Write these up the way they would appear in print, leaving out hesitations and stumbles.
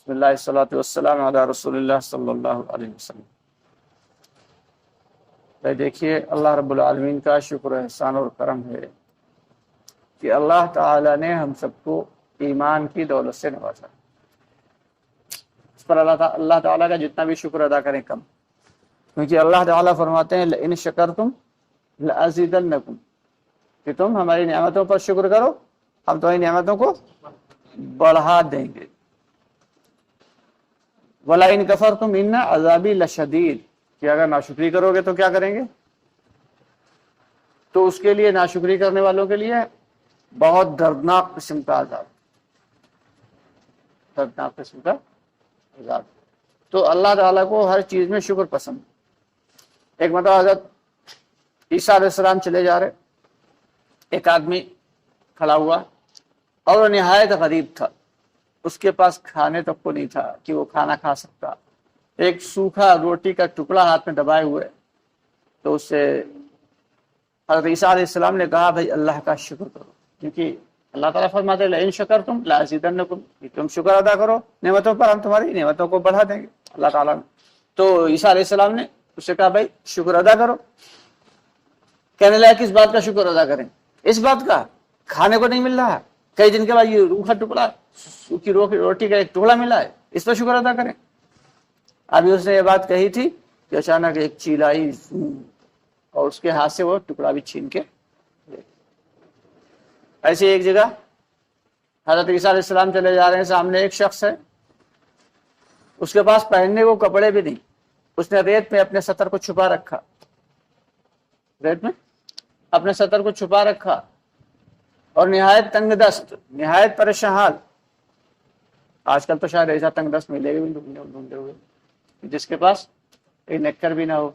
بسم اللہ الصلاۃ والسلام علی رسول اللہ صلی اللہ علیہ وسلم۔ بھائی دیکھیے، اللہ رب العالمین کا شکر و احسان اور کرم ہے کہ اللہ تعالی نے ہم سب کو ایمان کی دولت سے نوازا۔ اس پر اللہ تعالیٰ کا جتنا بھی شکر ادا کریں کم، کیونکہ اللہ تعالیٰ فرماتے ہیں لئن شکرتم لأزیدنکم، کہ تم ہماری نعمتوں پر شکر کرو، ہم تمہاری نعمتوں کو بڑھا دیں گے۔ وَلَئِن كَفَرْتُمْ إِنَّ عَذَابِي لَشَدِيدٌ، کہ اگر ناشکری کرو گے تو کیا کریں گے؟ تو اس کے لیے، ناشکری کرنے والوں کے لیے بہت دردناک قسم کا عذاب، دردناک قسم کا عذاب۔ تو اللہ تعالیٰ کو ہر چیز میں شکر پسند۔ ایک مرتبہ حضرت عیسیٰ علیہ السلام چلے جا رہے، ایک آدمی کھڑا ہوا اور وہ نہایت غریب تھا، اس کے پاس کھانے تک کو نہیں تھا کہ وہ کھانا کھا سکتا۔ ایک سوکھا روٹی کا ٹکڑا ہاتھ میں دبائے ہوئے، تو اس سے حضرت عیسیٰ علیہ السلام نے کہا بھائی اللہ کا شکر کرو، کیونکہ اللہ تعالیٰ فرماتے ہیں لئن شکرتم لأزیدنکم، کہ تم شکر ادا کرو نعمتوں پر، ہم تمہاری نعمتوں کو بڑھا دیں گے اللہ تعالیٰ نے۔ تو عیسیٰ علیہ السلام نے اس سے کہا بھائی شکر ادا کرو۔ کہنے لگا کس بات کا شکر ادا کریں؟ اس بات کا، کھانے کو نہیں مل رہا، کئی دن کے بعد یہ روکھا ٹکڑا، سوکھی روٹی کا ایک ٹکڑا ملا ہے، اس پر شکر ادا کریں۔ ابھی اس نے یہ بات کہی تھی کہ اچانک ایک چیل آئی اور اس کے ہاتھ سے وہ ٹکڑا بھی چھین کے۔ ایسے ایک جگہ حضرت عیسیٰ علیہ السلام چلے جا رہے ہیں، سامنے ایک شخص ہے، اس کے پاس پہننے کو کپڑے بھی نہیں، اس نے ریت میں اپنے سطر کو چھپا رکھا، ریت میں اپنے سطر کو چھپا رکھا، اور نہایت تنگ دست، نہایت پریشان حال۔ آج کل تو شاید ایسا تنگ دست ملے گا ڈھونڈے ہوئے جس کے پاس ایک نیکر بھی نہ ہو،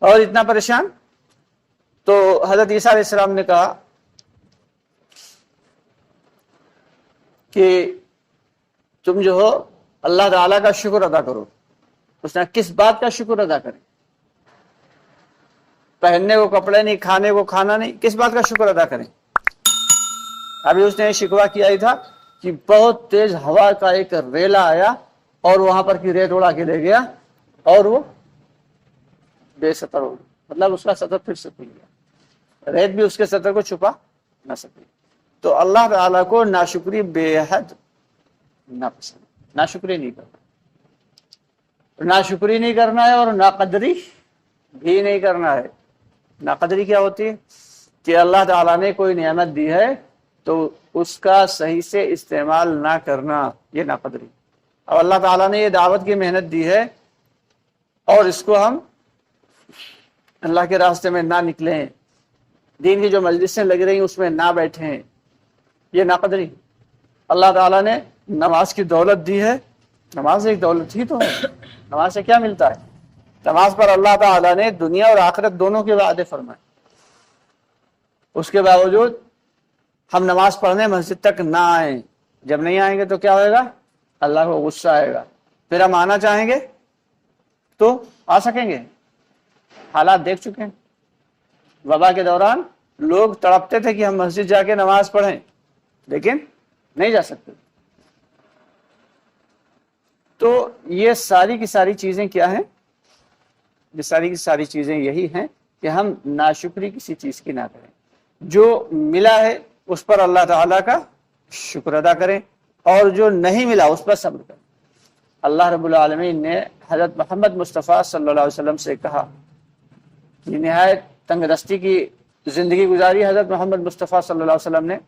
اور اتنا پریشان۔ تو حضرت عیسیٰ علیہ السلام نے کہا کہ تم جو ہو اللہ تعالیٰ کا شکر ادا کرو۔ اس نے کس بات کا شکر ادا کریں؟ پہننے کو کپڑے نہیں، کھانے کو کھانا نہیں، کس بات کا شکر ادا کریں؟ ابھی اس نے شکوہ کیا ہی تھا کہ بہت تیز ہوا کا ایک ریلا آیا اور وہاں پر کی ریت اڑا کے لے گیا اور وہ بے سطر ہو گیا، مطلب اس کا سطر پھر سے کھل گیا، ریت بھی اس کے سطر کو چھپا نہ سکی۔ تو اللہ تعالیٰ کو ناشکری بے حد ناپسند، ناشکری نہیں کرنا، ناشکری نہیں کرنا ہے اور ناقدری بھی نہیں کرنا ہے۔ ناقدری کیا ہوتی ہے؟ کہ اللہ تعالیٰ نے کوئی نعمت دی ہے تو اس کا صحیح سے استعمال نہ کرنا، یہ ناقدری۔ اب اللہ تعالیٰ نے یہ دعوت کی محنت دی ہے اور اس کو ہم اللہ کے راستے میں نہ نکلیں، دین کی جو مجلسیں لگ رہی ہیں اس میں نہ بیٹھیں، یہ ناقدری۔ اللہ تعالیٰ نے نماز کی دولت دی ہے، نماز ایک دولت ہی تو ہے، نماز سے کیا ملتا ہے؟ نماز پر اللہ تعالیٰ نے دنیا اور آخرت دونوں کے وعدے فرمائے، اس کے باوجود ہم نماز پڑھنے مسجد تک نہ آئیں۔ جب نہیں آئیں گے تو کیا ہوئے گا؟ اللہ کو غصہ آئے گا، پھر ہم آنا چاہیں گے تو آ سکیں گے؟ حالات دیکھ چکے ہیں۔ وبا کے دوران لوگ تڑپتے تھے کہ ہم مسجد جا کے نماز پڑھیں، لیکن نہیں جا سکتے۔ تو یہ ساری کی ساری چیزیں کیا ہیں؟ یہ ساری کی ساری چیزیں یہی ہیں کہ ہم ناشکری کسی چیز کی نہ کریں، جو ملا ہے اس پر اللہ تعالیٰ کا شکر ادا کریں، اور جو نہیں ملا اس پر صبر کریں۔ اللہ رب العالمین نے حضرت محمد مصطفیٰ صلی اللہ علیہ وسلم سے کہا، یہ نہایت تنگ دستی کی زندگی گزاری حضرت محمد مصطفیٰ صلی اللہ علیہ وسلم نے،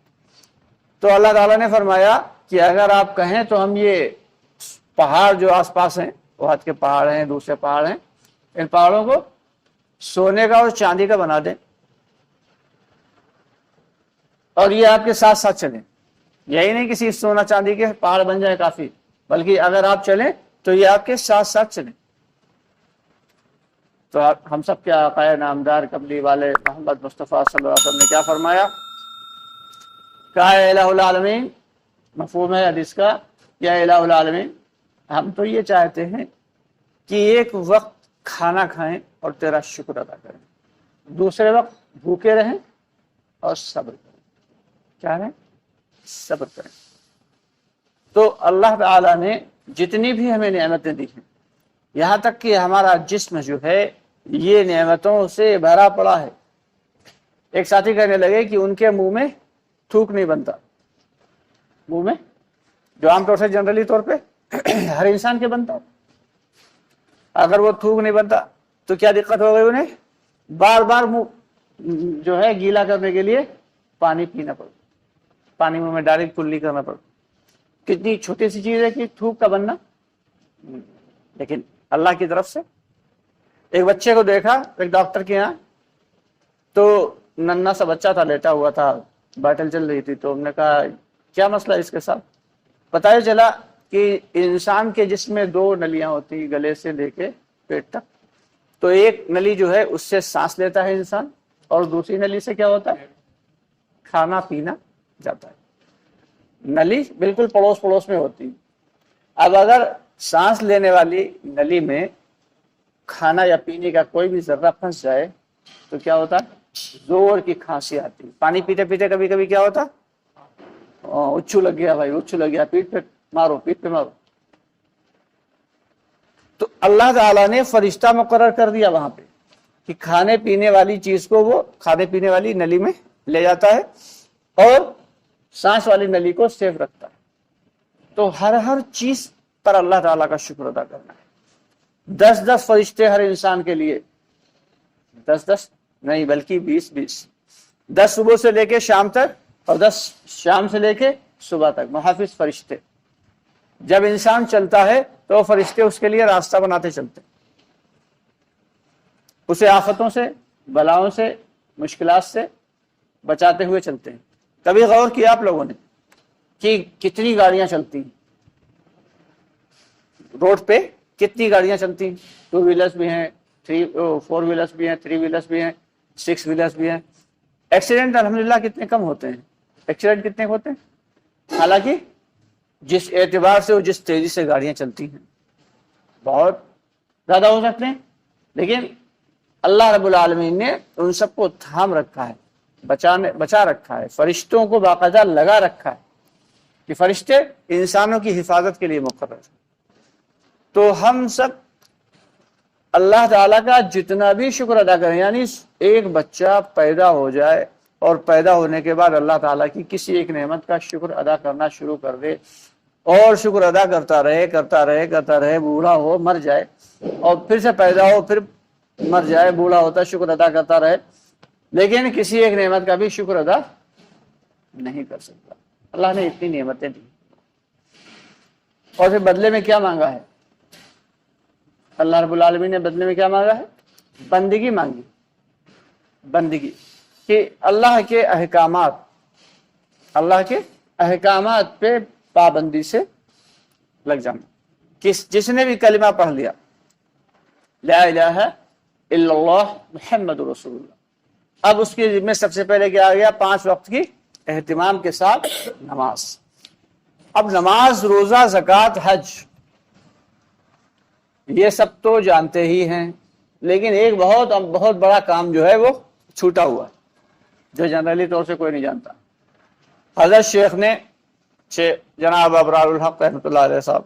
تو اللہ تعالیٰ نے فرمایا کہ اگر آپ کہیں تو ہم یہ پہاڑ جو آس پاس ہیں، احد کے پہاڑ ہیں، دوسرے پہاڑ ہیں، ان پہاڑوں کو سونے کا اور چاندی کا بنا دیں اور یہ آپ کے ساتھ ساتھ چلیں۔ یہی نہیں کسی سونا چاندی کے پہاڑ بن جائے کافی، بلکہ اگر آپ چلیں تو یہ آپ کے ساتھ ساتھ چلیں۔ تو ہم سب کے آقا نامدار قبلی والے محمد مصطفیٰ صلی اللہ علیہ وسلم نے کیا فرمایا؟ کہا اے الہ العالمین، مفہوم ہے حدیث کا، یا الہ العالمین، ہم تو یہ چاہتے ہیں کہ ایک وقت کھانا کھائیں اور تیرا شکر ادا کریں، دوسرے وقت بھوکے رہیں اور صبر کریں۔ کیا رہیں؟ صبر کریں۔ تو اللہ تعالیٰ نے جتنی بھی ہمیں نعمتیں دی ہیں، یہاں تک کہ ہمارا جسم جو ہے یہ نعمتوں سے بھرا پڑا ہے۔ ایک ساتھی کہنے لگے کہ ان کے منہ میں تھوک نہیں بنتا، منہ میں جو عام طور سے جنرلی طور پہ ہر انسان کے بنتا، اگر وہ تھوک نہیں بنتا تو کیا دقت ہو گئی انہیں؟ بار بار منہ جو ہے گیلا کرنے کے لیے پانی پینا پڑتا، پانی منہ میں ڈائریکٹ کلی کرنا پڑتا۔ کتنی چھوٹی سی چیز ہے کہ تھوک کا بننا، لیکن اللہ کی طرف سے۔ ایک بچے کو دیکھا ایک ڈاکٹر کے یہاں، تو ننھا سا بچہ تھا، لیٹا ہوا تھا، بائٹل چل رہی تھی، تو ہم نے کہا کیا مسئلہ ہے اس کے ساتھ؟ پتہ ہی چلا کہ انسان کے جسم میں 2 نلیاں ہوتی، گلے سے لے کے پیٹ تک۔ تو ایک نلی جو ہے اس سے سانس لیتا ہے انسان، اور دوسری نلی سے کیا ہوتا ہے؟ کھانا پینا جاتا ہے۔ نلی بالکل پڑوس پڑوس میں ہوتی۔ اب اگر سانس لینے والی نلی میں کھانا یا پینے کا کوئی بھی ذرہ پھنس جائے تو کیا ہوتا ہے؟ زور کی کھانسی آتی۔ پانی پیتے پیتے کبھی کبھی کیا ہوتا؟ اچھو لگ گیا بھائی، اچھو لگ گیا، پیٹ پہ مارو، پیٹ پہ مارو۔ تو اللہ تعالیٰ نے فرشتہ مقرر کر دیا وہاں پہ کہ کھانے پینے والی چیز کو وہ کھانے پینے والی نلی میں لے جاتا ہے اور سانس والی نلی کو سیف رکھتا ہے۔ تو ہر چیز پر اللہ تعالیٰ کا شکر ادا کرنا ہے۔ 10 فرشتے ہر انسان کے لیے، 10 نہیں بلکہ 20 10 صبح سے لے کے شام تک اور 10 شام سے لے کے صبح تک، محافظ فرشتے۔ جب انسان چلتا ہے تو فرشتے اس کے لیے راستہ بناتے چلتے، اسے آفتوں سے، بلاؤں سے، مشکلات سے بچاتے ہوئے چلتے ہیں۔ کبھی غور کیا آپ لوگوں نے کہ کتنی گاڑیاں چلتی ہیں روڈ پہ؟ کتنی گاڑیاں چلتی ہیں؟ 2 ویلرز بھی ہیں، 4 ویلرز بھی ہیں، 3 ویلرز بھی ہیں، 6 ویلرز بھی ہیں۔ ایکسیڈنٹ الحمدللہ کتنے کم ہوتے ہیں؟ ایکسیڈنٹ کتنے ہوتے ہیں؟ حالانکہ جس اعتبار سے اور جس تیزی سے گاڑیاں چلتی ہیں بہت زیادہ ہو سکتے ہیں، لیکن اللہ رب العالمین نے ان سب کو تھام رکھا ہے، بچا رکھا ہے، فرشتوں کو باقاعدہ لگا رکھا ہے کہ فرشتے انسانوں کی حفاظت کے لیے مقرر ہیں۔ تو ہم سب اللہ تعالیٰ کا جتنا بھی شکر ادا کریں، یعنی ایک بچہ پیدا ہو جائے اور پیدا ہونے کے بعد اللہ تعالیٰ کی کسی ایک نعمت کا شکر ادا کرنا شروع کر دے اور شکر ادا کرتا رہے، بوڑھا ہو مر جائے اور پھر سے پیدا ہو پھر مر جائے، بوڑھا ہوتا شکر ادا کرتا رہے، لیکن کسی ایک نعمت کا بھی شکر ادا نہیں کر سکتا۔ اللہ نے اتنی نعمتیں دی اور پھر بدلے میں کیا مانگا ہے؟ اللہ رب العالمین نے بدلے میں کیا مانگا ہے؟ بندگی مانگی، بندگی، کہ اللہ کے احکامات پہ پابندی سے لگ جانا۔ جس نے بھی کلمہ پڑھ لیا لا الہ الا اللہ محمد رسول اللہ، اب اس کے ذمہ سب سے پہلے کیا آ گیا؟ 5 وقت کی اہتمام کے ساتھ نماز۔ اب نماز، روزہ، زکوٰۃ، حج، یہ سب تو جانتے ہی ہیں، لیکن ایک بہت بڑا کام جو ہے وہ چھوٹا ہوا ہے جو جنرلی طور سے کوئی نہیں جانتا۔ حضرت شیخ نے جناب ابرار الحق رحمۃ اللہ علیہ صاحب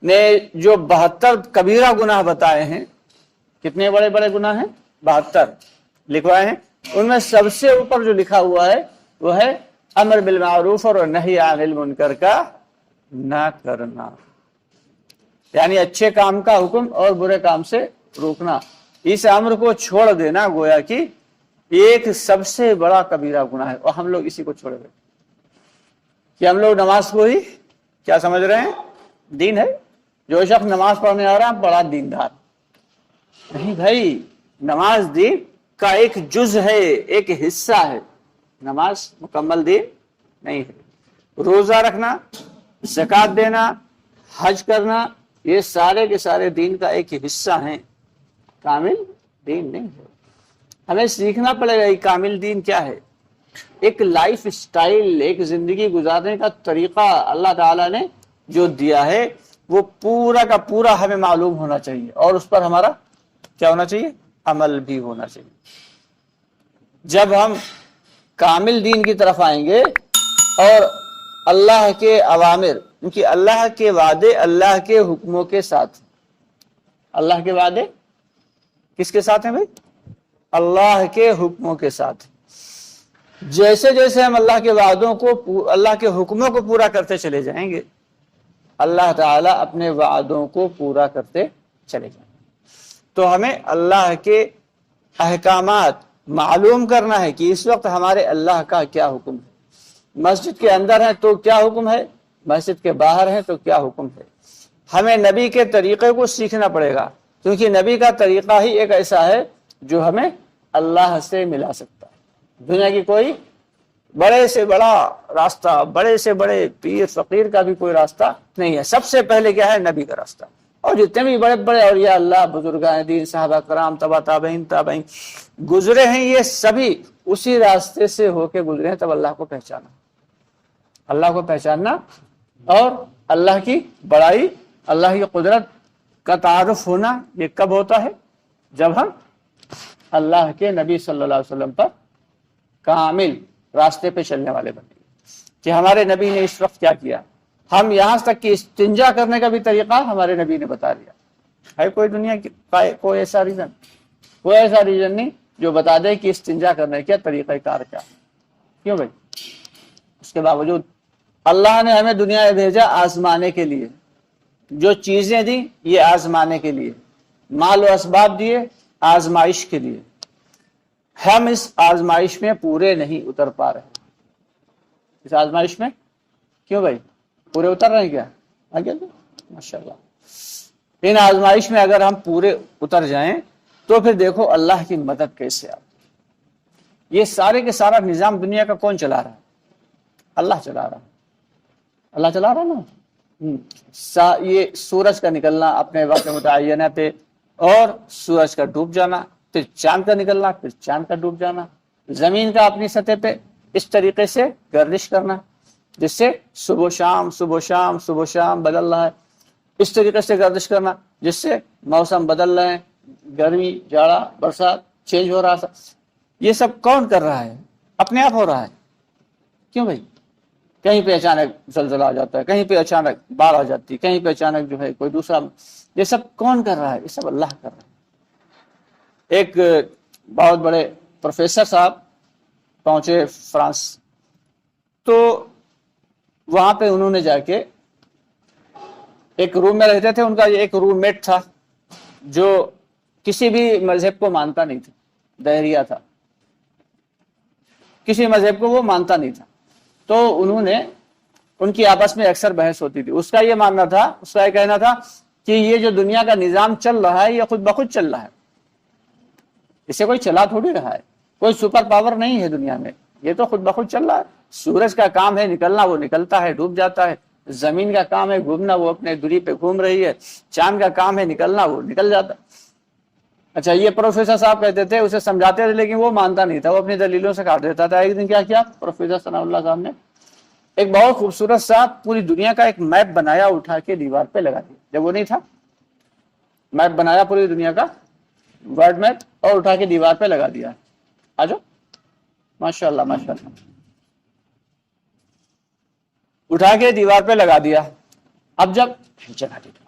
نے جو 72 کبیرہ گناہ بتائے ہیں، کتنے بڑے بڑے گناہ ہیں؟ 72 لکھوائے ہیں۔ ان میں سب سے اوپر جو لکھا ہوا ہے وہ ہے امر بالمعروف اور نہی عن المنکر کا نہ کرنا، یعنی اچھے کام کا حکم اور برے کام سے روکنا، اس امر کو چھوڑ دینا گویا کہ ایک سب سے بڑا کبیرہ گناہ ہے، اور ہم لوگ اسی کو چھوڑے گئے کہ ہم لوگ نماز کو ہی کیا سمجھ رہے ہیں؟ دین ہے۔ جو شخص نماز پڑھنے آ رہا ہے بڑا دیندار، نہیں بھائی، نماز دین کا ایک جز ہے، ایک حصہ ہے، نماز مکمل دین نہیں ہے۔ روزہ رکھنا، زکوٰۃ دینا، حج کرنا، یہ سارے کے سارے دین کا ایک حصہ ہیں، کامل دین نہیں ہے۔ ہمیں سیکھنا پڑے گا یہ کامل دین کیا ہے۔ ایک لائف سٹائل، ایک زندگی گزارنے کا طریقہ اللہ تعالیٰ نے جو دیا ہے وہ پورا کا پورا ہمیں معلوم ہونا چاہیے، اور اس پر ہمارا کیا ہونا چاہیے؟ عمل بھی ہونا چاہیے۔ جب ہم کامل دین کی طرف آئیں گے اور اللہ کے اوامر، کیونکہ اللہ کے وعدے اللہ کے حکموں کے ساتھ، اللہ کے وعدے کس کے ساتھ ہیں بھائی؟ اللہ کے حکموں کے ساتھ۔ جیسے جیسے ہم اللہ کے وعدوں کو، اللہ کے حکموں کو پورا کرتے چلے جائیں گے، اللہ تعالیٰ اپنے وعدوں کو پورا کرتے چلے جائیں گے۔ تو ہمیں اللہ کے احکامات معلوم کرنا ہے کہ اس وقت ہمارے اللہ کا کیا حکم ہے۔ مسجد کے اندر ہیں تو کیا حکم ہے، مسجد کے باہر ہیں تو کیا حکم ہے۔ ہمیں نبی کے طریقے کو سیکھنا پڑے گا، کیونکہ نبی کا طریقہ ہی ایک ایسا ہے جو ہمیں اللہ سے ملا سکتا ہے۔ دنیا کی کوئی بڑے سے بڑا راستہ، بڑے سے بڑے پیر فقیر کا بھی کوئی راستہ نہیں ہے۔ سب سے پہلے کیا ہے؟ نبی کا راستہ۔ اور جتنے بھی بڑے بڑے اولیاء اللہ، بزرگان دین، صحابہ کرام، تبع تابعین گزرے ہیں، یہ سبھی اسی راستے سے ہو کے گزرے ہیں، تب اللہ کو پہچانا۔ اللہ کو پہچاننا اور اللہ کی بڑائی، اللہ کی قدرت کا تعارف ہونا، یہ کب ہوتا ہے؟ جب ہم اللہ کے نبی صلی اللہ علیہ وسلم پر کامل راستے پہ چلنے والے بنے کہ ہمارے نبی نے اس وقت کیا کیا۔ ہم یہاں تک کہ استنجا کرنے کا بھی طریقہ ہمارے نبی نے بتا دیا ہے۔ کوئی دنیا کی کوئی ایسا ریزن نہیں جو بتا دے کہ استنجا کرنے کا طریقہ کار کیا۔ کیوں بھائی؟ اس کے باوجود اللہ نے ہمیں دنیا میں بھیجا آزمانے کے لیے، جو چیزیں دی یہ آزمانے کے لیے، مال و اسباب دیے آزمائش کے لیے۔ ہم اس آزمائش میں پورے نہیں اتر پا رہے۔ اس آزمائش میں کیوں بھائی؟ پورے اتر رہے ہیں کیا؟ ماشاءاللہ۔ ان آزمائش میں اگر ہم پورے اتر جائیں تو پھر دیکھو اللہ کی مدد کیسے آتی۔ یہ سارے کے سارا نظام دنیا کا کون چلا رہا ہے؟ اللہ چلا رہا ہے۔ اللہ چلا رہا نا۔ یہ سورج کا نکلنا اپنے وقت متعینہ پہ، اور سورج کا ڈوب جانا، پھر چاند کا نکلنا، پھر چاند کا ڈوب جانا، زمین کا اپنی سطح پہ اس طریقے سے گردش کرنا جس سے صبح شام صبح شام صبح شام بدل رہا ہے، اس طریقے سے گردش کرنا جس سے موسم بدل رہے ہیں، گرمی جاڑا برسات چینج ہو رہا ہے۔ یہ سب کون کر رہا ہے؟ اپنے آپ ہو رہا ہے۔ کیوں بھائی؟ کہیں پہ اچانک زلزلہ آ جاتا ہے، کہیں پہ اچانک باڑھ آ جاتی ہے، کہیں پہ اچانک جو ہے کوئی دوسرا۔ یہ سب کون کر رہا ہے؟ یہ سب اللہ کر رہا ہے۔ ایک بہت بڑے پروفیسر صاحب پہنچے فرانس، تو وہاں پہ انہوں نے جا کے ایک روم میں رہتے تھے۔ ان کا ایک روم میٹ تھا جو کسی بھی مذہب کو مانتا نہیں تھا، دہریہ تھا، کسی مذہب کو وہ مانتا نہیں تھا۔ تو انہوں نے، ان کی آپس میں اکثر بحث ہوتی تھی۔ اس کا یہ ماننا تھا، اس کا یہ کہنا تھا کہ یہ جو دنیا کا نظام چل رہا ہے یہ خود بخود چل رہا ہے، اسے کوئی چلا تھوڑی رہا ہے، کوئی سپر پاور نہیں ہے دنیا میں، یہ تو خود بخود چل رہا ہے۔ سورج کا کام ہے نکلنا، وہ نکلتا ہے ڈوب جاتا ہے۔ زمین کا کام ہے گھومنا، وہ اپنے دوری پہ گھوم رہی ہے۔ چاند کا کام ہے نکلنا، وہ نکل جاتا ہے۔ اچھا، یہ پروفیسر صاحب کہتے تھے، اسے سمجھاتے تھے لیکن وہ مانتا نہیں تھا، وہ اپنی دلیلوں سے کاٹ دیتا تھا۔ ایک دن کیا کیا پروفیسر ثناء اللہ صاحب نے؟ ایک بہت خوبصورت سا پوری دنیا کا ایک میپ بنایا، اٹھا کے دیوار پہ لگا دیا۔ جب وہ نہیں تھا، میپ بنایا پوری دنیا کا، ورلڈ میپ، اور اٹھا کے دیوار پہ لگا دیا۔ آجو، ماشاءاللہ ماشاءاللہ، اٹھا کے دیوار پہ لگا دیا۔ اب جب جگہ دے دو،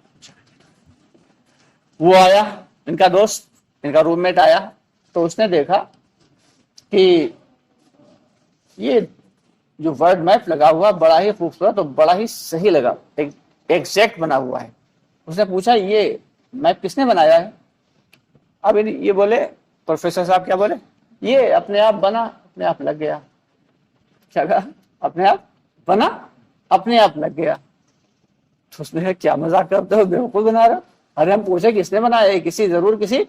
وہ آیا، ان کا دوست، ان کا روم میٹ آیا، تو اس نے دیکھا کہ یہ جو ورلڈ میپ لگا ہوا بڑا ہی خوبصورت اور بڑا ہی صحیح لگا، ایگزیکٹ بنا ہوا ہے۔ اس نے پوچھا یہ میپ کس نے بنایا ہے؟ اب یہ بولے، پروفیسر صاحب کیا بولے؟ یہ اپنے آپ بنا، اپنے آپ لگ گیا۔ کیا کہا؟ اپنے آپ بنا، اپنے آپ لگ گیا۔ تو اس نے کہا کیا مذاق کرتے ہو، بیوقوف بنا رہا۔ ارے ہم پوچھے کس نے بنایا ہے؟ کسی ضرور کسی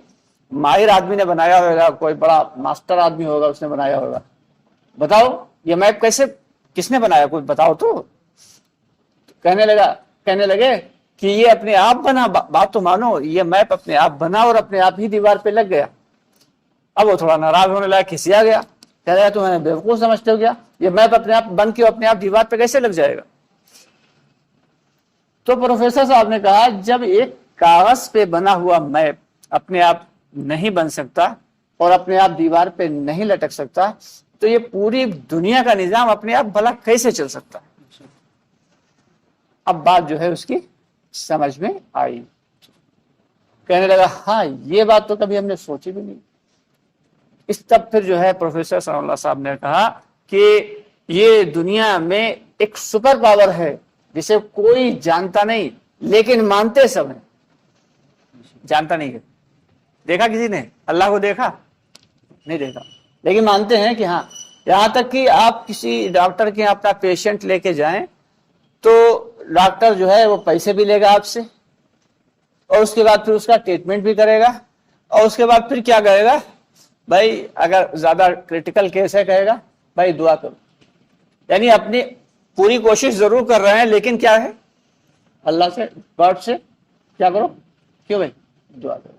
ماہر آدمی نے بنایا ہوگا، کوئی بڑا ماسٹر آدمی ہوگا، اس نے بنایا ہوگا۔ بتاؤ یہ میپ کیسے، کس نے بنایا، کچھ بتاؤ تو۔ کہنے لگے کہ یہ اپنے آپ بنا، بات تو مانو، یہ میپ اپنے آپ بنا اور اپنے آپ ہی دیوار پہ لگ گیا۔ اب وہ تھوڑا ناراض ہونے لگا، کھسیا گیا، کہہ رہا تو میں نے بیوقوف سمجھتے ہو گیا، یہ میپ اپنے آپ بن کے اپنے آپ دیوار پہ کیسے لگ جائے گا؟ تو پروفیسر صاحب نے کہا جب ایک کاغذ پہ بنا ہوا میپ اپنے آپ نہیں بن سکتا اور اپنے آپ دیوار پہ نہیں لٹک سکتا، تو یہ پوری دنیا کا نظام اپنے آپ بھلا کیسے چل سکتا ہے؟ اب بات جو ہے اس کی سمجھ میں آئی، کہنے لگا ہاں یہ بات تو کبھی ہم نے سوچی بھی نہیں۔ اس تب پھر جو ہے پروفیسر ثناء اللہ صاحب نے کہا کہ یہ دنیا میں ایک سپر پاور ہے جسے کوئی جانتا نہیں لیکن مانتے سب ہیں۔ جانتا نہیں ہے، دیکھا کسی نے اللہ کو؟ دیکھا نہیں، دیکھا، لیکن مانتے ہیں کہ ہاں، یہاں تک کہ آپ کسی ڈاکٹر کے یہاں اپنا پیشنٹ لے کے جائیں تو ڈاکٹر جو ہے وہ پیسے بھی لے گا آپ سے، اور اس کے بعد پھر اس کا ٹریٹمنٹ بھی کرے گا، اور اس کے بعد پھر کیا کہے گا؟ بھائی اگر زیادہ کریٹیکل کیس ہے کہے گا بھائی دعا کرو، یعنی اپنی پوری کوشش ضرور کر رہے ہیں لیکن کیا ہے؟ اللہ سے، گاڈ سے کیا کرو؟ کیوں بھائی؟ دعا کرو۔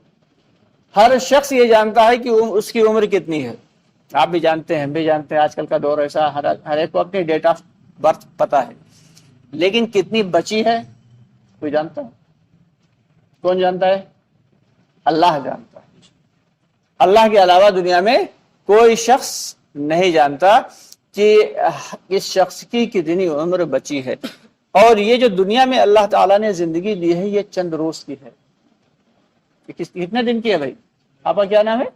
ہر شخص یہ جانتا ہے کہ اس کی عمر کتنی ہے، آپ بھی جانتے ہیں، ہم بھی جانتے ہیں، آج کل کا دور ایسا، ہر ایک کو اپنی ڈیٹ آف برتھ پتا ہے، لیکن کتنی بچی ہے کوئی جانتا ہے؟ کون جانتا ہے؟ اللہ جانتا ہے۔ اللہ کے علاوہ دنیا میں کوئی شخص نہیں جانتا کہ اس شخص کی کتنی عمر بچی ہے، اور یہ جو دنیا میں اللہ تعالیٰ نے زندگی دی ہے یہ چند روز کی ہے۔ کتنے دن کی ہے بھائی؟ آپ کا کیا نام ہے؟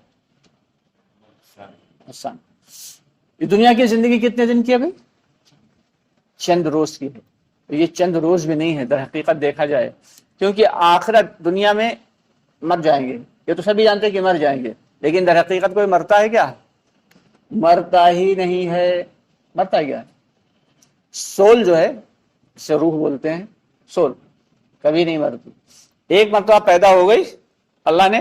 حسن۔ یہ دنیا کی زندگی کتنے دن کی ہے بھائی؟ چند روز کی ہے۔ یہ چند روز بھی نہیں ہے در حقیقت دیکھا جائے، کیونکہ آخرت دنیا میں مر جائیں گے، یہ تو سبھی جانتے ہیں کہ مر جائیں گے، لیکن در حقیقت کوئی مرتا ہے کیا؟ مرتا ہی نہیں ہے۔ مرتا ہے کیا؟ سول جو ہے، اسے روح بولتے ہیں، سول کبھی نہیں مرتی۔ ایک مرتبہ پیدا ہو گئی اللہ نے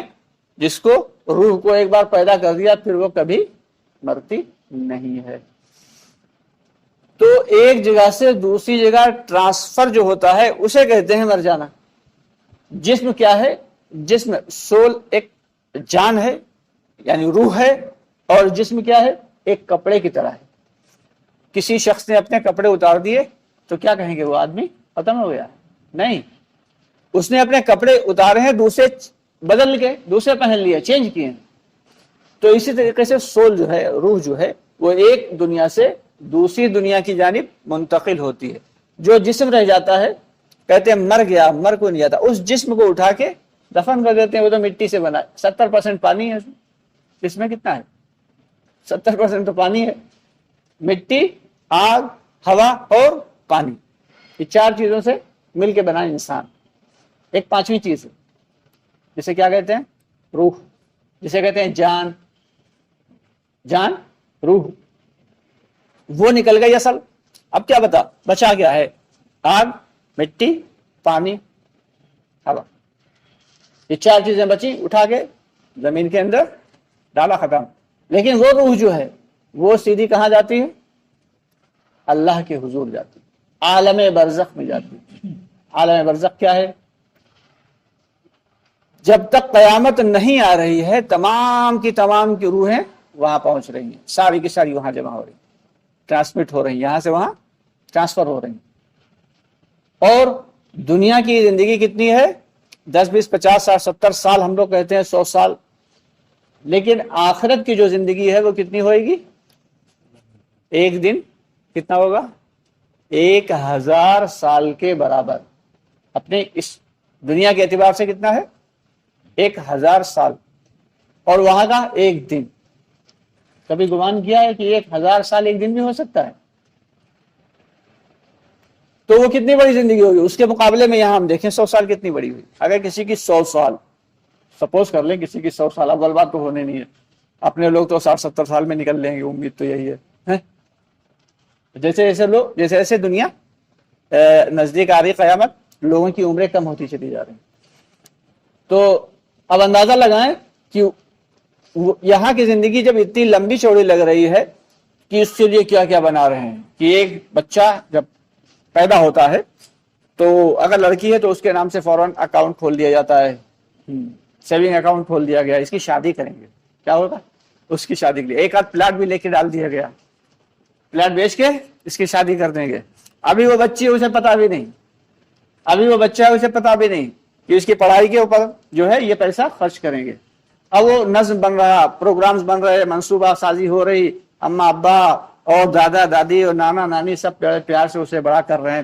جس کو، روح کو ایک بار پیدا کر دیا، پھر وہ کبھی مرتی نہیں ہے۔ تو ایک جگہ سے دوسری جگہ ٹرانسفر جو ہوتا ہے اسے کہتے ہیں مر جانا۔ جسم کیا ہے؟ جسم سول ایک جان ہے، یعنی روح ہے، اور جسم کیا ہے؟ ایک کپڑے کی طرح ہے۔ کسی شخص نے اپنے کپڑے اتار دیے تو کیا کہیں گے؟ وہ آدمی ختم ہو گیا؟ نہیں، اس نے اپنے کپڑے اتارے ہیں، دوسرے بدل کے دوسرے پہن لیے، چینج کیے ہیں۔ تو اسی طریقے سے سول جو ہے، روح جو ہے، وہ ایک دنیا سے دوسری دنیا کی جانب منتقل ہوتی ہے۔ جو جسم رہ جاتا ہے کہتے ہیں مر گیا، مر کو نہیں جاتا، اس جسم کو اٹھا کے دفن کر دیتے ہیں، وہ تو مٹی سے بنا ہے، 70% پانی ہے اس میں کتنا ہے؟ 70% تو پانی ہے۔ مٹی، آگ، ہوا اور پانی، یہ چار چیزوں سے مل کے بنا انسان۔ ایک پانچویں چیز ہے جسے کیا کہتے ہیں؟ روح، جسے کہتے ہیں جان، جان، روح، وہ نکل گئی اصل۔ اب کیا بچا کیا ہے؟ آگ، مٹی، پانی، ہوا، یہ چار چیزیں بچی، اٹھا کے زمین کے اندر ڈالا، ختم۔ لیکن وہ روح جو ہے وہ سیدھی کہاں جاتی ہے؟ اللہ کے حضور جاتی ہے، عالم برزخ میں جاتی ہے۔ عالم برزخ کیا ہے؟ جب تک قیامت نہیں آ رہی ہے تمام کی روحیں وہاں پہنچ رہی ہیں، ساری کی ساری وہاں جمع ہو رہی ہیں، ٹرانسمٹ ہو رہی ہیں، یہاں سے وہاں ٹرانسفر ہو رہی ہیں۔ اور دنیا کی زندگی کتنی ہے؟ 10 20 50 60 70 سال، ہم لوگ کہتے ہیں 100 سال، لیکن آخرت کی جو زندگی ہے وہ کتنی ہوئے گی؟ ایک دن کتنا ہوگا؟ 1000 سال کے برابر۔ اپنے اس دنیا کے اعتبار سے کتنا ہے؟ 1000 سال، اور وہاں کا ایک دن۔ کبھی گمان کیا ہے کہ 1000 سال ایک دن بھی ہو سکتا ہے؟ تو وہ کتنی بڑی زندگی ہوگی اس کے مقابلے میں۔ یہاں ہم دیکھیں 100 سال کتنی بڑی ہوئی۔ اگر کسی کی 100 سال، سپوز کر لیں کسی کی 100 سال، اول بات تو ہونے نہیں ہے، اپنے لوگ تو 60 70 سال میں نکل لیں گے، امید تو یہی ہے۔ جیسے جیسے دنیا نزدیک آ رہی قیامت، لوگوں کی عمریں کم ہوتی چلی جا رہی ہیں۔ تو اب اندازہ لگائیں کہ یہاں کی زندگی جب اتنی لمبی چوڑی لگ رہی ہے کہ اس کے لیے کیا کیا بنا رہے ہیں کہ ایک بچہ جب پیدا ہوتا ہے تو اگر لڑکی ہے تو اس کے نام سے فوراً اکاؤنٹ کھول دیا جاتا ہے، سیونگ اکاؤنٹ کھول دیا گیا، اس کی شادی کریں گے، کیا ہوگا؟ اس کی شادی کے لیے ایک آدھ پلاٹ بھی لے کے ڈال دیا گیا، پلاٹ بیچ کے اس کی شادی کر دیں گے۔ ابھی وہ بچی ہے اسے پتا بھی نہیں، ابھی وہ بچہ ہے اسے پتا بھی نہیں کہ اس کی پڑھائی کے اوپر جو ہے یہ پیسہ خرچ کریں گے۔ اب وہ نظم بن رہا، پروگرامز بن رہے، منصوبہ سازی ہو رہی، اماں ابا اور دادا دادی اور نانا نانی سب پیار سے اسے بڑا کر رہے ہیں۔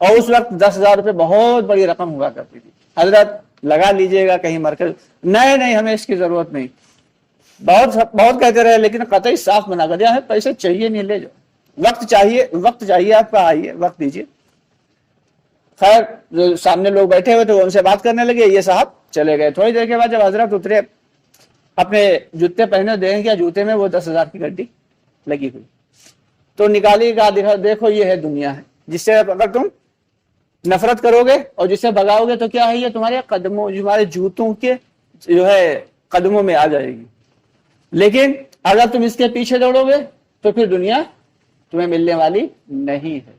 اور اس وقت 10,000 روپے بہت بڑی رقم ہوا کرتی تھی. حضرت لگا لیجئے گا کہیں مر کر. نہیں ہمیں اس کی ضرورت نہیں. بہت کہتے رہے لیکن قطعی صاف منع کر دیا ہے, پیسے چاہیے نہیں, لے جاؤ. وقت چاہیے آپ کا, آئیے وقت دیجیے. خیر جو سامنے لوگ بیٹھے ہوئے تھے وہ ان سے بات کرنے لگے, یہ صاحب چلے گئے. تھوڑی دیر کے بعد جب حضرت اترے, اپنے جوتے پہنے, دیکھیں کیا جوتے میں وہ 10,000 کی گڈی لگی ہوئی. تو نکالی, کہا دیکھو یہ ہے دنیا ہے, جس سے اگر تم نفرت کرو گے اور جسے بھگاؤ گے تو کیا ہے, یہ تمہارے قدموں, تمہارے جوتوں کے جو ہے قدموں میں آ جائے گی. لیکن اگر تم اس کے پیچھے دوڑو گے تو پھر دنیا تمہیں ملنے والی نہیں ہے.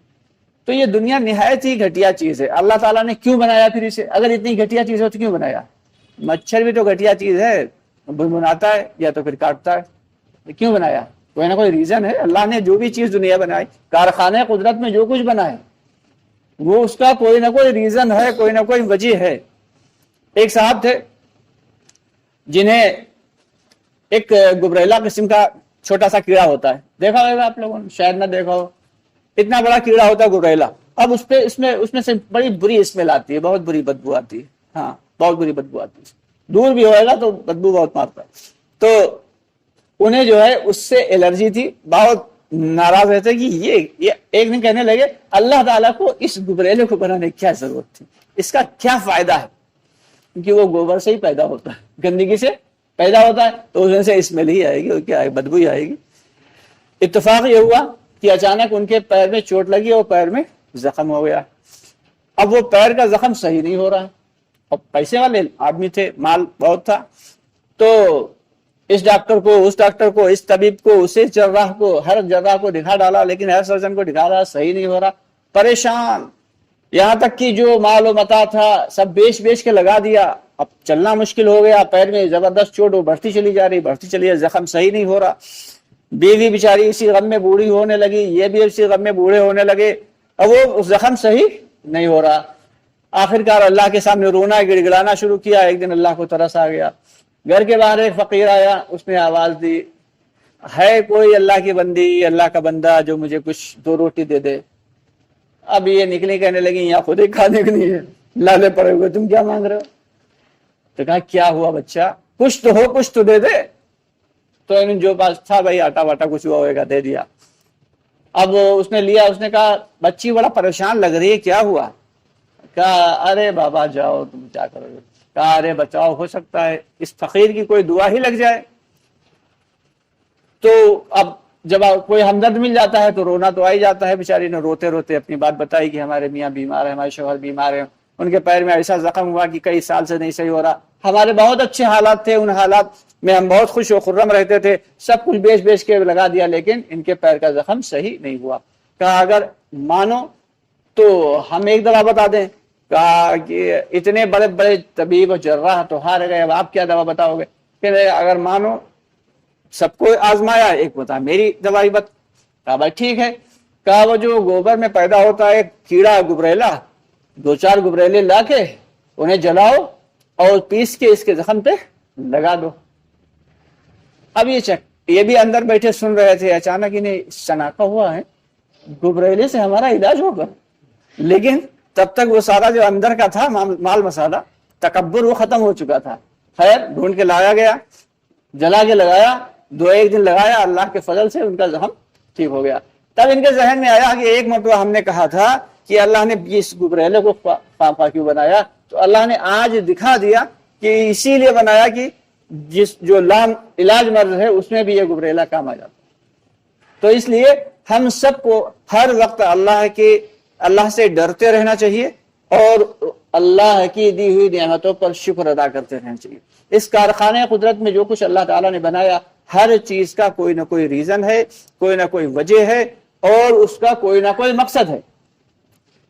تو یہ دنیا نہایت ہی گھٹیا چیز ہے. اللہ تعالیٰ نے کیوں بنایا پھر اسے؟ اگر اتنی گھٹیا چیز ہو تو کیوں بنایا؟ مچھر بھی تو گھٹیا چیز ہے, بناتا ہے یا تو پھر کاٹتا ہے. کیوں بنایا؟ کوئی نہ کوئی ریزن ہے. اللہ نے جو بھی چیز دنیا بنائی, کارخانے قدرت میں جو کچھ بنا ہے, وہ اس کا کوئی نہ کوئی ریزن ہے, کوئی نہ کوئی وجہ ہے. ایک صاحب تھے جنہیں ایک گبریلا قسم کا چھوٹا سا کیڑا ہوتا ہے, دیکھا ہوگا آپ لوگوں نے, شاید نہ دیکھا ہو. اتنا بڑا کیڑا ہوتا ہے گبریلا. اب اس میں سے بڑی بری اسمیل آتی ہے, بہت بری بدبو آتی ہے. ہاں بہت بری بدبو آتی ہے, دور بھی ہوئے گا تو بدبو بہت مارتا ہے. تو انہیں جو ہے اس سے الرجی تھی, بہت ناراض رہتے کہ یہ ایک دن کہنے لگے اللہ تعالیٰ کو اس گبریلے کو بنانے کی کیا ضرورت تھی, اس کا کیا فائدہ ہے, کیونکہ وہ گوبر سے ہی پیدا ہوتا ہے, گندگی سے پیدا ہوتا ہے, تو اس میں سے اسمیل ہی آئے گی, کیا بدبو ہی آئے گی. اتفاق یہ ہوا کہ اچانک ان کے پیر میں چوٹ لگی اور پیر میں زخم ہو گیا. اب وہ پیر کا زخم صحیح نہیں ہو رہا, اور پیسے والے آدمی تھے, مال بہت تھا. تو اس ڈاکٹر کو, اس ڈاکٹر کو, اس طبیب کو, اسے جراح کو, ہر جراح کو دکھا ڈالا, لیکن ہر سرجن کو دکھا رہا, صحیح نہیں ہو رہا. پریشان, یہاں تک کہ جو مال و متاع تھا سب بیچ کے لگا دیا. اب چلنا مشکل ہو گیا, پیر میں زبردست چوٹ, وہ بڑھتی چلی جا رہی, زخم صحیح نہیں ہو رہا. بیوی بیچاری اسی غم میں بوڑھی ہونے لگی, یہ بھی اسی غم میں بوڑھے ہونے لگے, اور وہ زخم صحیح نہیں ہو رہا. آخرکار اللہ کے سامنے رونا, گڑ گڑانا شروع کیا. ایک دن اللہ کو ترس آ گیا. گھر کے باہر ایک فقیر آیا, اس نے آواز دی, ہے کوئی اللہ کی بندی, اللہ کا بندہ جو مجھے کچھ 2 روٹی دے دے. اب یہ نکلی, کہنے لگی یہاں خود ہی کھانے کے لیے لالے پڑے ہوئے, تم کیا مانگ رہے ہو؟ تو کہا کیا ہوا بچہ, کچھ تو ہو, کچھ تو دے دے. تو جو پاس تھا بھائی آٹا واٹا کچھ ہوا ہوئے گا, دے دیا. اب اس نے لیا, اس نے کہا بچی بڑا پریشان لگ رہی ہے, کیا ہوا؟ کہا ارے بابا جاؤ, تم کیا کرو گے؟ کہا ارے بچاؤ, ہو سکتا ہے اس فقیر کی کوئی دعا ہی لگ جائے. تو اب جب کوئی ہمدرد مل جاتا ہے تو رونا تو آ ہی جاتا ہے. بیچاری نے روتے روتے اپنی بات بتائی کہ ہمارے میاں بیمار ہیں, ہمارے شوہر بیمار ہیں, ان کے پیر میں ایسا زخم ہوا کہ کئی سال سے نہیں صحیح ہو رہا. ہمارے بہت اچھے حالات تھے, ان حالات میں ہم بہت خوش و خرم رہتے تھے, سب کچھ بیچ کے لگا دیا, لیکن ان کے پیر کا زخم صحیح نہیں ہوا. کہا اگر مانو تو ہم ایک دوا بتا دیں. کہا کہ اتنے بڑے بڑے طبیب و جراح تو ہار گئے, اب آپ کیا دوا بتاؤ گے؟ کہ اگر مانو, سب کو آزمایا, ایک بتا میری دوائی بت. کہا بھائی ٹھیک ہے. کہا وہ جو گوبر میں پیدا ہوتا ہے کیڑا گبریلا, 2-4 گبریلے لا کے انہیں جلاؤ اور پیس کے اس کے زخم پہ لگا دو. اب یہ بھی اندر بیٹھے سن رہے تھے, اچانک انہیں شناخت ہوا ہے گبریلے سے ہمارا علاج ہوگا. لیکن تب تک وہ سارا جو اندر کا تھا مال مسالہ, تکبر, وہ ختم ہو چکا تھا. خیر ڈھونڈ کے لایا گیا, جلا کے لگایا, 2-1 دن لگایا, اللہ کے فضل سے ان کا زخم ٹھیک ہو گیا. تب ان کے ذہن میں آیا کہ ایک مرتبہ ہم نے کہا تھا کہ اللہ نے اس گبریلے کو پاپا کیوں بنایا, تو اللہ نے آج دکھا دیا کہ اسی لیے بنایا کہ جو لام علاج مرض ہے اس میں بھی یہ گبریلا کام آ جاتا. تو اس لیے ہم سب کو ہر وقت اللہ سے ڈرتے رہنا چاہیے, اور اللہ کی دی ہوئی نعمتوں پر شکر ادا کرتے رہنا چاہیے. اس کارخانے قدرت میں جو کچھ اللہ تعالیٰ نے بنایا, ہر چیز کا کوئی نہ کوئی ریزن ہے, کوئی نہ کوئی وجہ ہے, اور اس کا کوئی نہ کوئی مقصد ہے.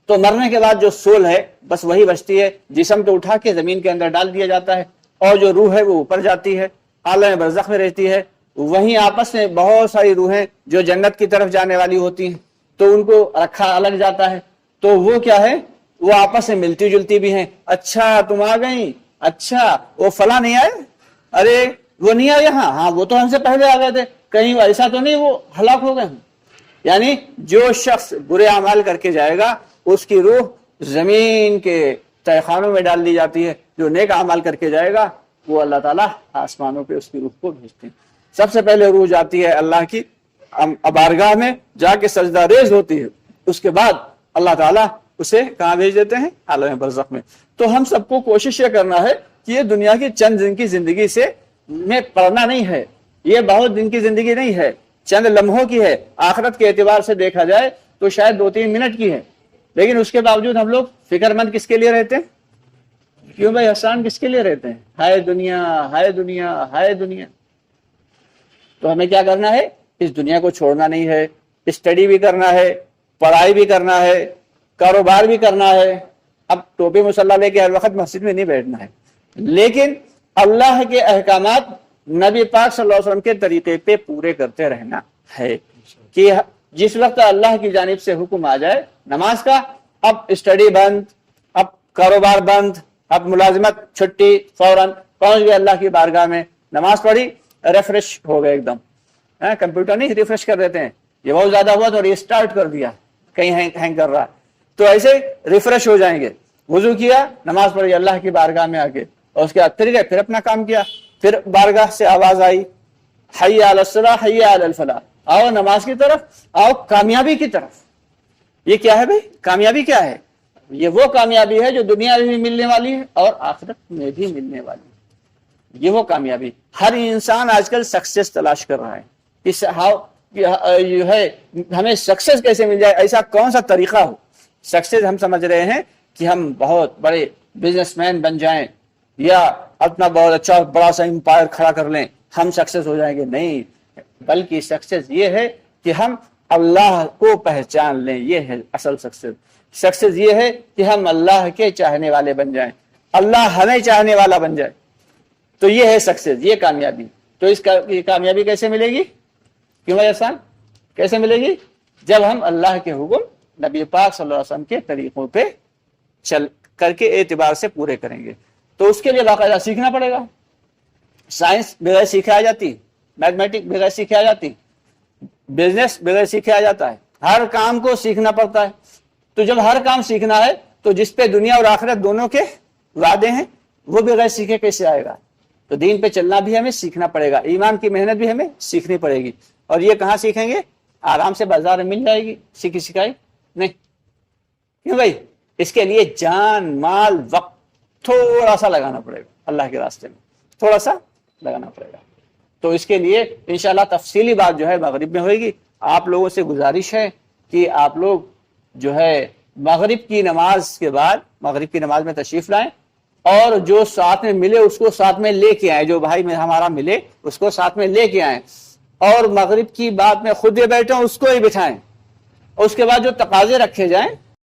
تو مرنے کے بعد جو سول ہے بس وہی بچتی ہے. جسم تو اٹھا کے زمین کے اندر ڈال دیا جاتا ہے, اور جو روح ہے وہ اوپر جاتی ہے, عالم برزخ میں رہتی ہے. وہیں آپس میں بہت ساری روحیں جو جنت کی طرف جانے والی ہوتی ہیں, تو ان کو رکھا الگ جاتا ہے. تو وہ کیا ہے, وہ آپس میں ملتی جلتی بھی ہیں. اچھا تم آ گئی, اچھا وہ فلاں نہیں آئے, ارے وہ نہیں آئے, ہاں وہ تو ہم سے پہلے آ گئے تھے, کہیں ایسا تو نہیں وہ ہلاک ہو گئے ہیں. یعنی جو شخص برے اعمال کر کے جائے گا اس کی روح زمین کے تہخانوں میں ڈال دی جاتی ہے. جو نیک اعمال کر کے جائے گا وہ اللہ تعالیٰ آسمانوں پہ اس کی روح کو بھیجتے ہیں. سب سے پہلے روح جاتی ہے اللہ کی بارگاہ میں، جا کے سجدہ ریز ہوتی ہے. اس کے بعد اللہ تعالیٰ اسے کہاں بھیج دیتے ہیں؟ عالم برزخ میں. تو ہم سب کو کوشش یہ کرنا ہے کہ یہ دنیا کی چند دن کی زندگی سے میں پڑھنا نہیں ہے، یہ بہت دن کی زندگی نہیں ہے، چند لمحوں کی ہے. آخرت کے اعتبار سے دیکھا جائے تو شاید 2-3 منٹ کی ہے، لیکن اس کے باوجود ہم لوگ فکر مند کس کے لیے رہتے ہیں؟ کیوں بھائی حسان، کس کے لیے رہتے ہیں؟ ہائے دنیا، ہائے دنیا، ہائے دنیا. تو ہمیں کیا کرنا ہے؟ اس دنیا کو چھوڑنا نہیں ہے. اسٹڈی بھی کرنا ہے، پڑھائی بھی کرنا ہے، کاروبار بھی کرنا ہے. اب ٹوپی مسلح لے کے ہر وقت مسجد میں نہیں بیٹھنا ہے، لیکن اللہ کے احکامات نبی پاک صلی اللہ علیہ وسلم کے طریقے پہ پورے کرتے رہنا ہے. کہ جس وقت اللہ کی جانب سے حکم آ جائے نماز کا، اب اسٹڈی بند، اب کاروبار بند، اب ملازمت چھٹی، فوراً پہنچ گئے اللہ کی بارگاہ میں، نماز پڑھی، ریفریش ہو گئے ایک دم. کمپیوٹر نہیں ریفریش کر دیتے ہیں، یہ بہت زیادہ ہوا تو ریسٹارٹ کر دیا، کہیں ہینگ کر رہا، تو ایسے ریفریش ہو جائیں گے. وضو کیا، نماز پڑھی اللہ کی بارگاہ میں آ کے، اور اس کے بعد پھر گئے، پھر اپنا کام کیا. پھر بارگاہ سے آواز آئی، حی علی الصلاۃ حی علی الفلاح، آؤ نماز کی طرف، آؤ کامیابی کی طرف. یہ کیا ہے بھائی؟ کامیابی کیا ہے؟ یہ وہ کامیابی ہے جو دنیا میں بھی ملنے والی ہے اور آخرت میں بھی ملنے والی ہے. یہ وہ کامیابی. ہر انسان آج کل سکسیس تلاش کر رہا ہے. اس جو ہے ہمیں سکسیس کیسے مل جائے، ایسا کون سا طریقہ ہو. سکسیس ہم سمجھ رہے ہیں کہ ہم بہت بڑے بزنس مین بن جائیں یا اپنا بہت اچھا بڑا سا امپائر کھڑا کر لیں، ہم سکسیس ہو جائیں گے. نہیں، بلکہ سکسیس یہ ہے کہ ہم اللہ کو پہچان لیں. یہ ہے اصل سکسیس. سکسیس یہ ہے کہ ہم اللہ کے چاہنے والے بن جائیں، اللہ ہمیں چاہنے والا بن جائے. تو یہ ہے سکسیس، یہ کامیابی. تو اس یہ کامیابی کیسے ملے گی؟ کیوں بھائی احسان، کیسے ملے گی؟ جب ہم اللہ کے حکم نبی پاک صلی اللہ علیہ وسلم کے طریقوں پہ چل کر کے اعتبار سے پورے کریں گے. تو اس کے لیے باقاعدہ سیکھنا پڑے گا. سائنس بغیر سیکھے آ جاتی، میتھمیٹک بغیر سیکھے آ جاتی، بزنس بغیر سیکھے آ جاتا ہے. ہر کام کو سیکھنا پڑتا ہے. تو جب ہر کام سیکھنا ہے تو جس پہ دنیا اور آخرت دونوں کے وعدے ہیں وہ بغیر سیکھے کیسے آئے گا؟ تو دین پہ چلنا بھی ہمیں سیکھنا پڑے گا، ایمان کی محنت بھی ہمیں سیکھنی پڑے گی. اور یہ کہاں سیکھیں گے؟ آرام سے بازار میں مل جائے گی سیکھی سکھائی نہیں. کیوں بھائی؟ اس کے لیے جان، مال، وقت تھوڑا سا لگانا پڑے گا. اللہ کے راستے میں تھوڑا سا لگانا پڑے گا. تو اس کے لیے انشاءاللہ تفصیلی بات جو ہے مغرب میں ہوئے گی. آپ لوگوں سے گزارش ہے کہ آپ لوگ جو ہے مغرب کی نماز کے بعد مغرب کی نماز میں تشریف لائیں، اور جو ساتھ میں ملے اس کو ساتھ میں لے کے آئیں. جو بھائی میں ہمارا ملے اس کو ساتھ میں لے کے آئیں، اور مغرب کی بات میں خود یہ بیٹھیں اس کو ہی بٹھائیں. اور اس کے بعد جو تقاضے رکھے جائیں